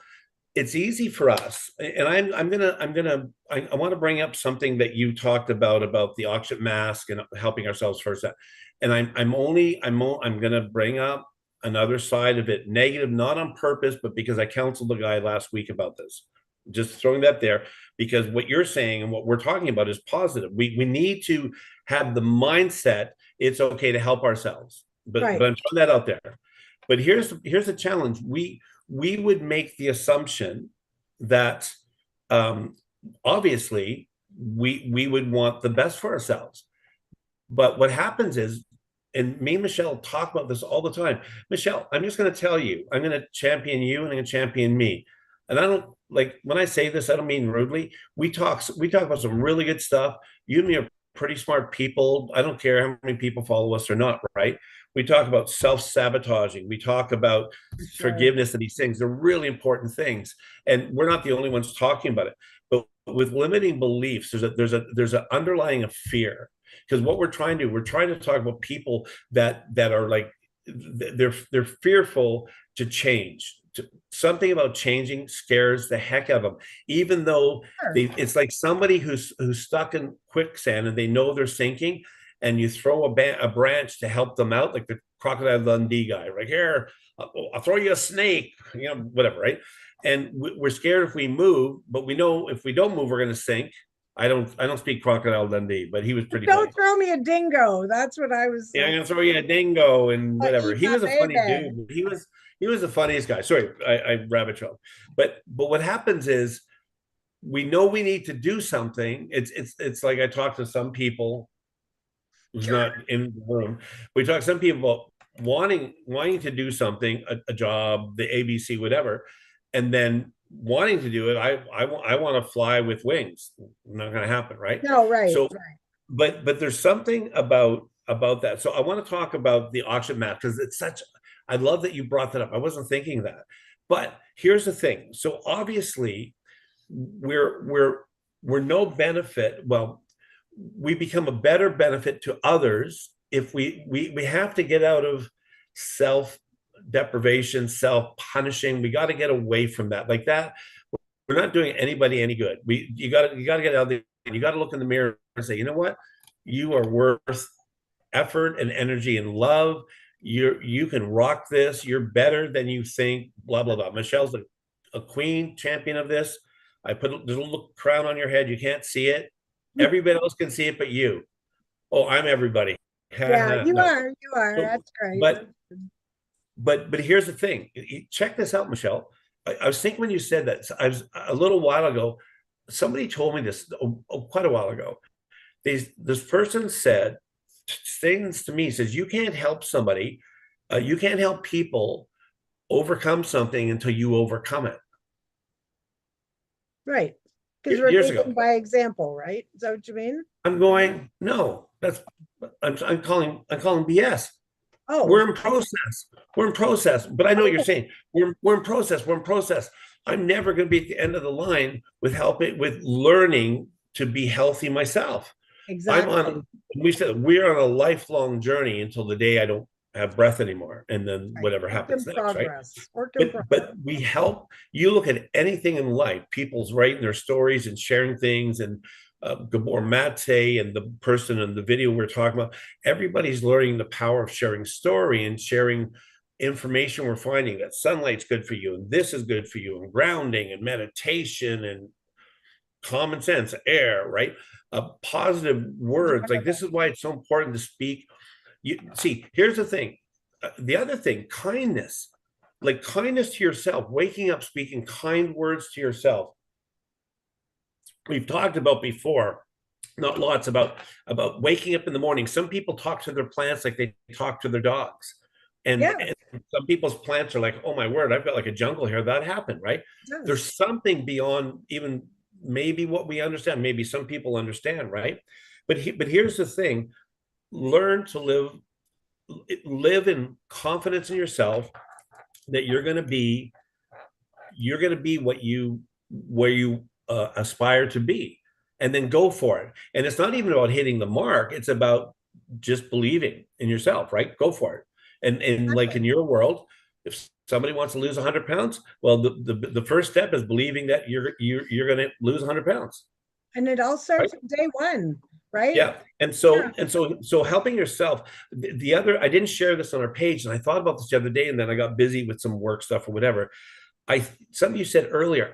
it's easy for us, and I want to bring up something that you talked about the oxygen mask and helping ourselves first. And I'm gonna bring up another side of it, negative, not on purpose, but because I counseled the guy last week about this. Just throwing that there, because what you're saying and what we're talking about is positive. We need to have the mindset it's okay to help ourselves. But Right. I'm throwing that out there. But here's a challenge. We would make the assumption that um, obviously we would want the best for ourselves. But what happens is, and me and Michelle talk about this all the time. Michelle, I'm just going to tell you, I'm going to champion you and I'm going to champion me. And I don't like when I say this, I don't mean rudely. We talk about some really good stuff. You and me are pretty smart people. I don't care how many people follow us or not, right? We talk about self-sabotaging. We talk about For sure. forgiveness and these things. They're really important things. And we're not the only ones talking about it. But with limiting beliefs, there's an underlying of fear. Because what we're trying to talk about people that are like they're fearful to change. Something about changing scares the heck out of them, even though Sure. it's like somebody who's stuck in quicksand and they know they're sinking, and you throw a branch to help them out, like the Crocodile Dundee guy, right here. I'll throw you a snake, whatever, right? And we're scared if we move, but we know if we don't move, we're going to sink. I don't speak Crocodile Dundee, but he was pretty funny. Don't throw me a dingo. That's what I was Yeah, I'm like. gonna throw you a dingo and whatever. Eat He my was a funny baby. dude. He was the funniest guy. Sorry, I rabbit trailed. But what happens is we know we need to do something. It's like I talked to some people who's not in the room. We talk to some people about wanting to do something, a job, the ABC, whatever, and then wanting to do it. I want to fly with wings. Not going to happen, right? No, right, So, right. but there's something about that. So I want to talk about the auction map because it's such. I love that you brought that up. I wasn't thinking that, but here's the thing. So obviously, we're no benefit. Well, we become a better benefit to others if we have to get out of self deprivation, self punishing. We got to get away from that. Like that, we're not doing anybody any good. You got to get out there. You got to look in the mirror and say, you know what, you are worth effort and energy and love. You can rock this. You're better than you think. Blah blah blah. Michelle's a queen champion of this. I put a little crown on your head. You can't see it. Everybody else can see it, but you. Oh, I'm everybody. Yeah, you No. are. You are. So, That's great. but but here's the thing. Check this out, Michelle. I was thinking when you said that. I was a little while ago. Somebody told me this quite a while ago. This person said things to me. Says you can't help somebody. You can't help people overcome something until you overcome it. Right. Because we're Years leading ago, by example, right? Is that what you mean? I'm going. No, I'm calling BS. Oh, We're in process. We're in process. But I know what you're saying. We're in process. We're in process. I'm never going to be at the end of the line with learning to be healthy myself. I'm exactly. on. We said we're on a lifelong journey until the day I don't have breath anymore, and then Right. whatever Work happens in next, right? progress. Work in But progress. but we help. You look at anything in life. People's writing their stories and sharing things, and Gabor Mate and the person in the video we're talking about. Everybody's learning the power of sharing story and sharing information. We're finding that sunlight's good for you, and this is good for you, and grounding and meditation and common sense, air, right? Positive words. Like this is why it's so important to speak. You see, here's the thing. The other thing, kindness, like kindness to yourself, waking up, speaking kind words to yourself. We've talked about before, not lots, about waking up in the morning. Some people talk to their plants like they talk to their dogs. And, Yeah, and some people's plants are like, oh my word, I've got like a jungle here. That happened, right? it does. There's something beyond even maybe what we understand. Maybe some people understand, right? But here's the thing: learn to live in confidence in yourself that you're going to be where you aspire to be, and then go for it. And it's not even about hitting the mark. It's about just believing in yourself, right? Go for it. And like in Exactly. your world, if somebody wants to lose 100 pounds, well, the first step is believing that you're going to lose 100 pounds, And it all right? starts from day one, right? Yeah. And Yeah. so helping yourself. The other, I didn't share this on our page, and I thought about this the other day, and then I got busy with some work stuff or whatever. Something you said earlier,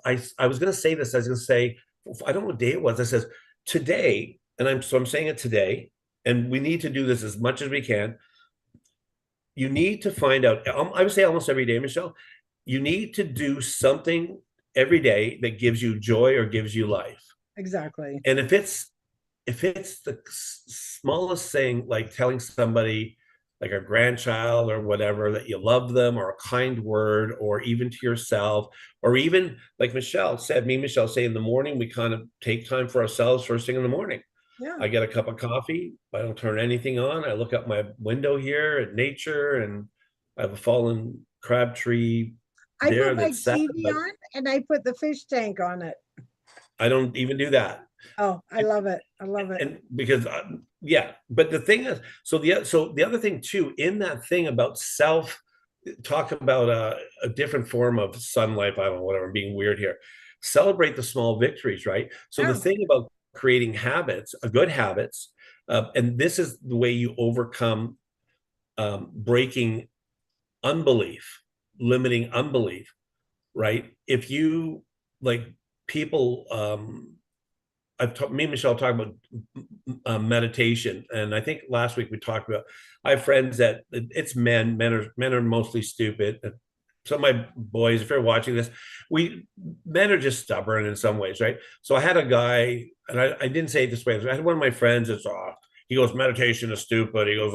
I was going to say this. I was going to say, I don't know what day it was. I says today, and I'm saying it today, and we need to do this as much as we can. You need to find out. I would say almost every day, Michelle. You need to do something every day that gives you joy or gives you life. Exactly. And if it's the smallest thing, like telling somebody, like a grandchild or whatever, that you love them, or a kind word, or even to yourself, or even like Michelle say in the morning, we kind of take time for ourselves first thing in the morning. Yeah. I get a cup of coffee. I don't turn anything on. I look out my window here at nature, and I have a fallen crab tree I put there my that's sad, TV but on and I put the fish tank on it. I don't even do that. Oh, I love it. I love it. And because yeah, but the thing is, so the other thing too in that thing about self, talk about a different form of sunlight. I don't know, whatever, I'm being weird here. Celebrate the small victories, right? So the Yeah. thing about creating habits, good habits, and this is the way you overcome breaking unbelief, limiting unbelief, right? If you like people, me and Michelle talked about meditation, and I think last week we talked about. I have friends that it's men. Men are mostly stupid. Some of my boys, if you're watching this, we men are just stubborn in some ways, right? So I had a guy, and I didn't say it this way. I had one of my friends. It's he goes, meditation is stupid. He goes,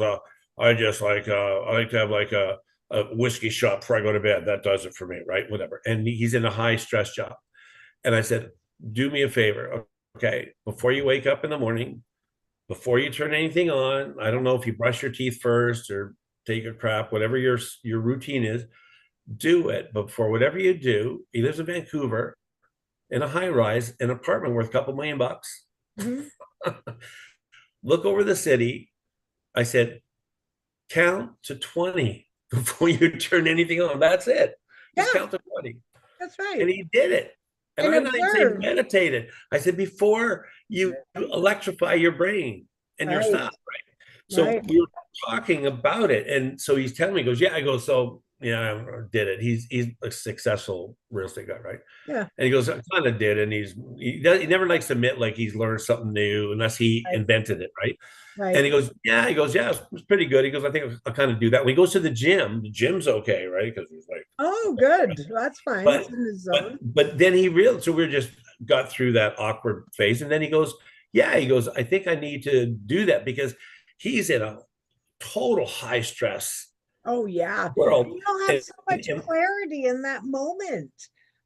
I just I like to have like a whiskey shot before I go to bed. That does it for me, right? Whatever. And he's in a high stress job. And I said, do me a favor. Okay. Before you wake up in the morning, before you turn anything on, I don't know if you brush your teeth first or take a crap, whatever your routine is, do it. But for whatever you do, he lives in Vancouver in a high rise, an apartment worth a couple $1,000,000. Mhm. Look over the city. I said, count to 20 before you turn anything on. That's it. Just Yeah, count to 20. that's right. And he did it. And And I'm not even saying observe. meditated. I said before you electrify your brain and your Right, stuff, right? So right. we were talking about it, and so he's telling me, he goes, "Yeah." I go, "So yeah, I did it." He's a successful real estate guy, right? Yeah, And he goes, "I kind of did," and he never likes to admit like he's learned something new unless he right, invented it, right? And right. he goes, "Yeah." He goes, "Yeah, it's pretty good." He goes, "I think I'll kind of do that." When he goes to the gym's okay, right? Because he's like, Oh, good. That's fine. He's but in his but zone. but then he realized, so we just got through that awkward phase, and then he goes, "Yeah." He goes, "I think I need to do that because he's in a total high stress Oh, yeah. world." And he'll have And, so much and, clarity in that moment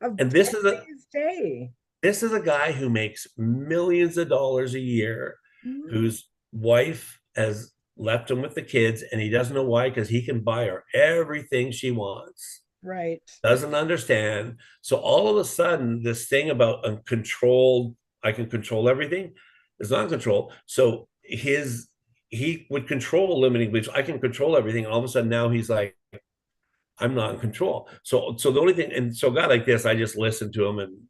of and planning his day. this is a guy who makes millions of dollars a year, Mhm. whose wife has left him with the kids, and he doesn't know why, because he can buy her everything she wants. Right. Doesn't understand. So all of a sudden, this thing about uncontrolled, I can control everything, is not control. So he would control limiting beliefs. I can control everything. And all of a sudden now he's like, I'm not in control. So the only thing, and so a guy like this, I just listen to him, and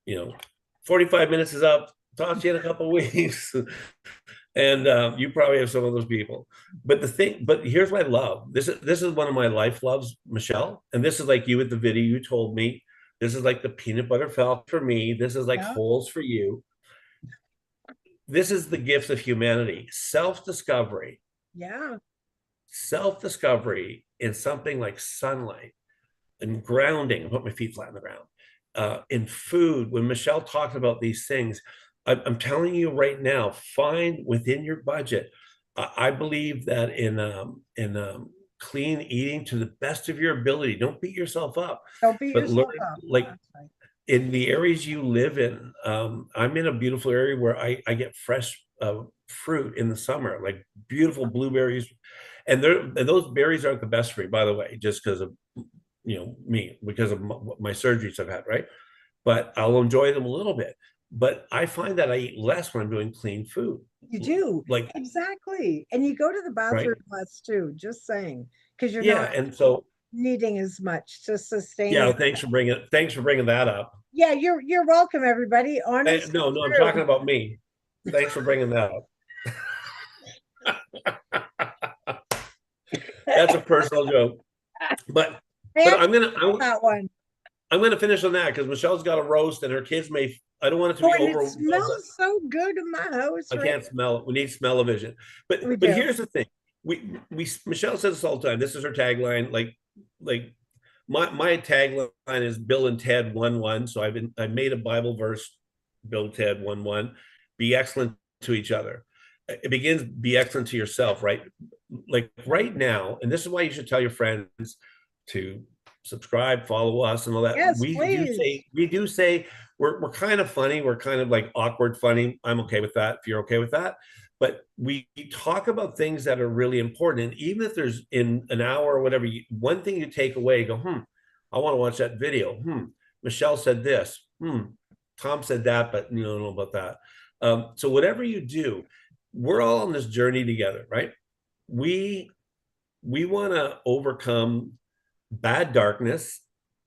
you know, 45 minutes is up. Talk to you in a couple of weeks. And you probably have some of those people. But here's what I love. This is one of my life loves, Michelle. And this is like you with the video you told me. This is like the peanut butter felt for me. This is like Yeah. holes for you. This is the gift of humanity, self-discovery, Yeah. self-discovery in something like sunlight and grounding. I put my feet flat on the ground. In food, when Michelle talked about these things, I'm telling you right now, find within your budget. I believe that in clean eating to the best of your ability. Don't beat yourself up, Don't beat but learn yourself up. like That's right. in the areas you live in. I'm in a beautiful area where I get fresh fruit in the summer, like beautiful blueberries, and those berries aren't the best for you, by the way, just because of me, because of my surgeries I've had, right? But I'll enjoy them a little bit. But I find that I eat less when I'm doing clean food. You do. Like, Exactly. And you go to the right? bathroom less too, just saying, because you're Yeah. not And so, needing as much to sustain yeah, your. thanks for bringing that up. Yeah, you're welcome, everybody. Honest No, and no, I'm talking true. about me. Thanks for bringing that up. That's a personal joke. But I but actually like that one. I'm gonna finish on that because Michelle's got a roast and her kids may. I don't want it to Oh, be and it over. smells so good in my house I right can't smell it. We need smell-o-vision. now. We But do. here's the thing. We Michelle says this all the time. This is her tagline. Like my tagline is Bill and Ted 1-1. So I made a Bible verse, Bill Ted 1-1. Be excellent to each other. It begins be excellent to yourself, right? Like right now, and this is why you should tell your friends to subscribe, follow us, and all that. Yes, We do say we're kind of funny. We're kind of like awkward funny. I'm okay with that if you're okay with that. But we talk about things that are really important. And even if there's in an hour or whatever, one thing you take away, go, I want to watch that video. Michelle said this. Tom said that, but you don't know about that. So whatever you do, we're all on this journey together, right? We we want to overcome bad darkness,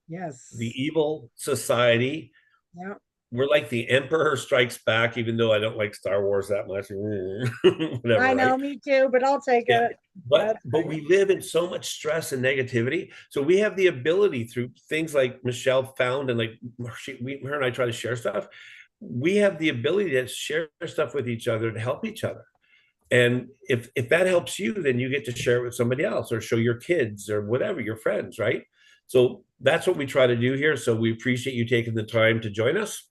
the Yes. evil society. Yeah. We're like the Emperor Strikes Back, even though I don't like Star Wars that much. Whatever, I right? know, me too, but I'll take Yeah. it. But That's but right. we live in so much stress and negativity. So we have the ability through things like Michelle found and like her and I try to share stuff. We have the ability to share stuff with each other to help each other. And if that helps you, then you get to share it with somebody else or show your kids or whatever, your friends, right? So that's what we try to do here. So we appreciate you taking the time to join us.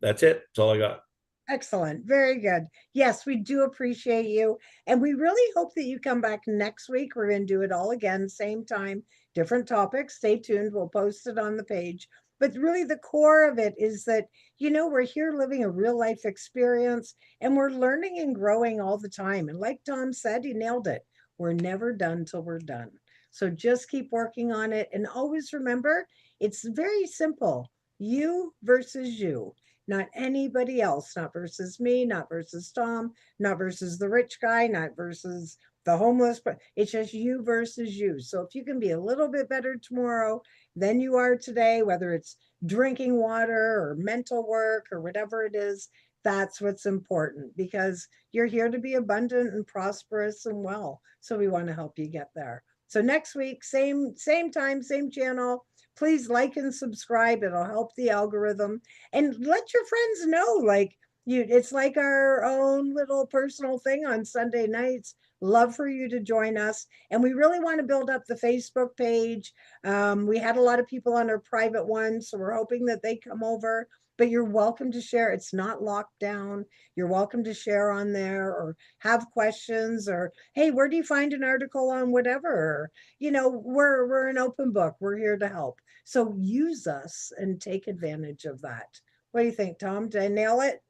That's it. That's all I got. Excellent. Very good. Yes, we do appreciate you. And we really hope that you come back next week. We're going to do it all again, same time, different topics. Stay tuned. We'll post it on the page. But really, the core of it is that, we're here living a real life experience and we're learning and growing all the time. And like Tom said, he nailed it. We're never done till we're done. So just keep working on it. And always remember, it's very simple, you versus you, not anybody else, not versus me, not versus Tom, not versus the rich guy, not versus the homeless, but it's just you versus you. So if you can be a little bit better tomorrow than you are today, whether it's drinking water or mental work or whatever it is, that's what's important, because you're here to be abundant and prosperous and well. So we want to help you get there. So next week, same time, same channel. Please like and subscribe. It'll help the algorithm, and let your friends know, like, it's like our own little personal thing on Sunday nights. Love for you to join us. And we really want to build up the Facebook page. We had a lot of people on our private one, so we're hoping that they come over. But you're welcome to share. It's not locked down. You're welcome to share on there or have questions, or hey, where do you find an article on whatever? We're an open book. We're here to help. So use us and take advantage of that. What do you think, Tom? Did I nail it?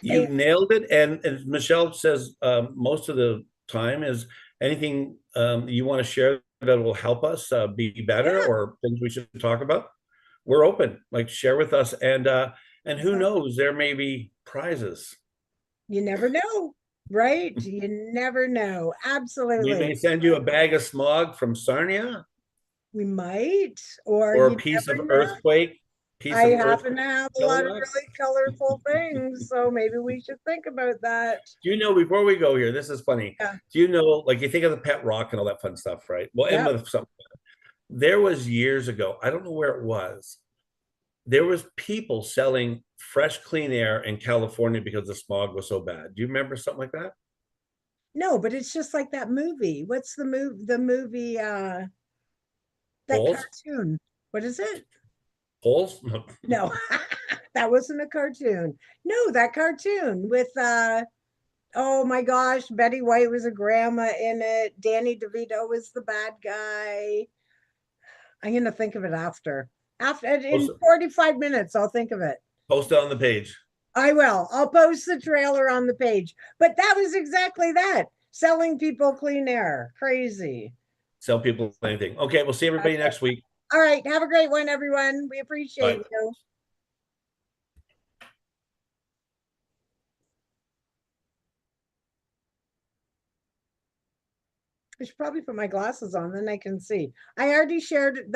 You And nailed it. And as Michelle says, most of the time is anything you want to share that will help us be better yeah, or things we should talk about. We're open. Like share with us, and who yeah, knows, there may be prizes. you never know, right? You never know. We Absolutely. may send you a bag of smog from Sarnia We might, or or a you piece of never know. earthquake, I piece of happen earthquake to have a lot of kilowatt. really colorful things, so maybe we should think about that. Do you know, before we go here, this is funny. Yeah. Do you know, like you think of the pet rock and all that fun stuff, right? Well, and Yeah. with something, there was years ago, I don't know where it was, there was people selling fresh, clean air in California because the smog was so bad. Do you remember something like that? No, but it's just like that movie. What's the movie, that Poles? cartoon? What is it? Poles? No. No, that wasn't a cartoon. No, that cartoon with oh my gosh, Betty White was a grandma in it. Danny DeVito was the bad guy. I'm gonna think of it after. After Post, in 45 minutes, I'll think of it. post it on the page. I will. I'll post the trailer on the page. But that was exactly that. Selling people clean air. Crazy. Sell people anything. Okay, we'll see everybody Okay. next week. All right. Have a great one, everyone. We appreciate Bye. you. I should probably put my glasses on, then I can see. I already shared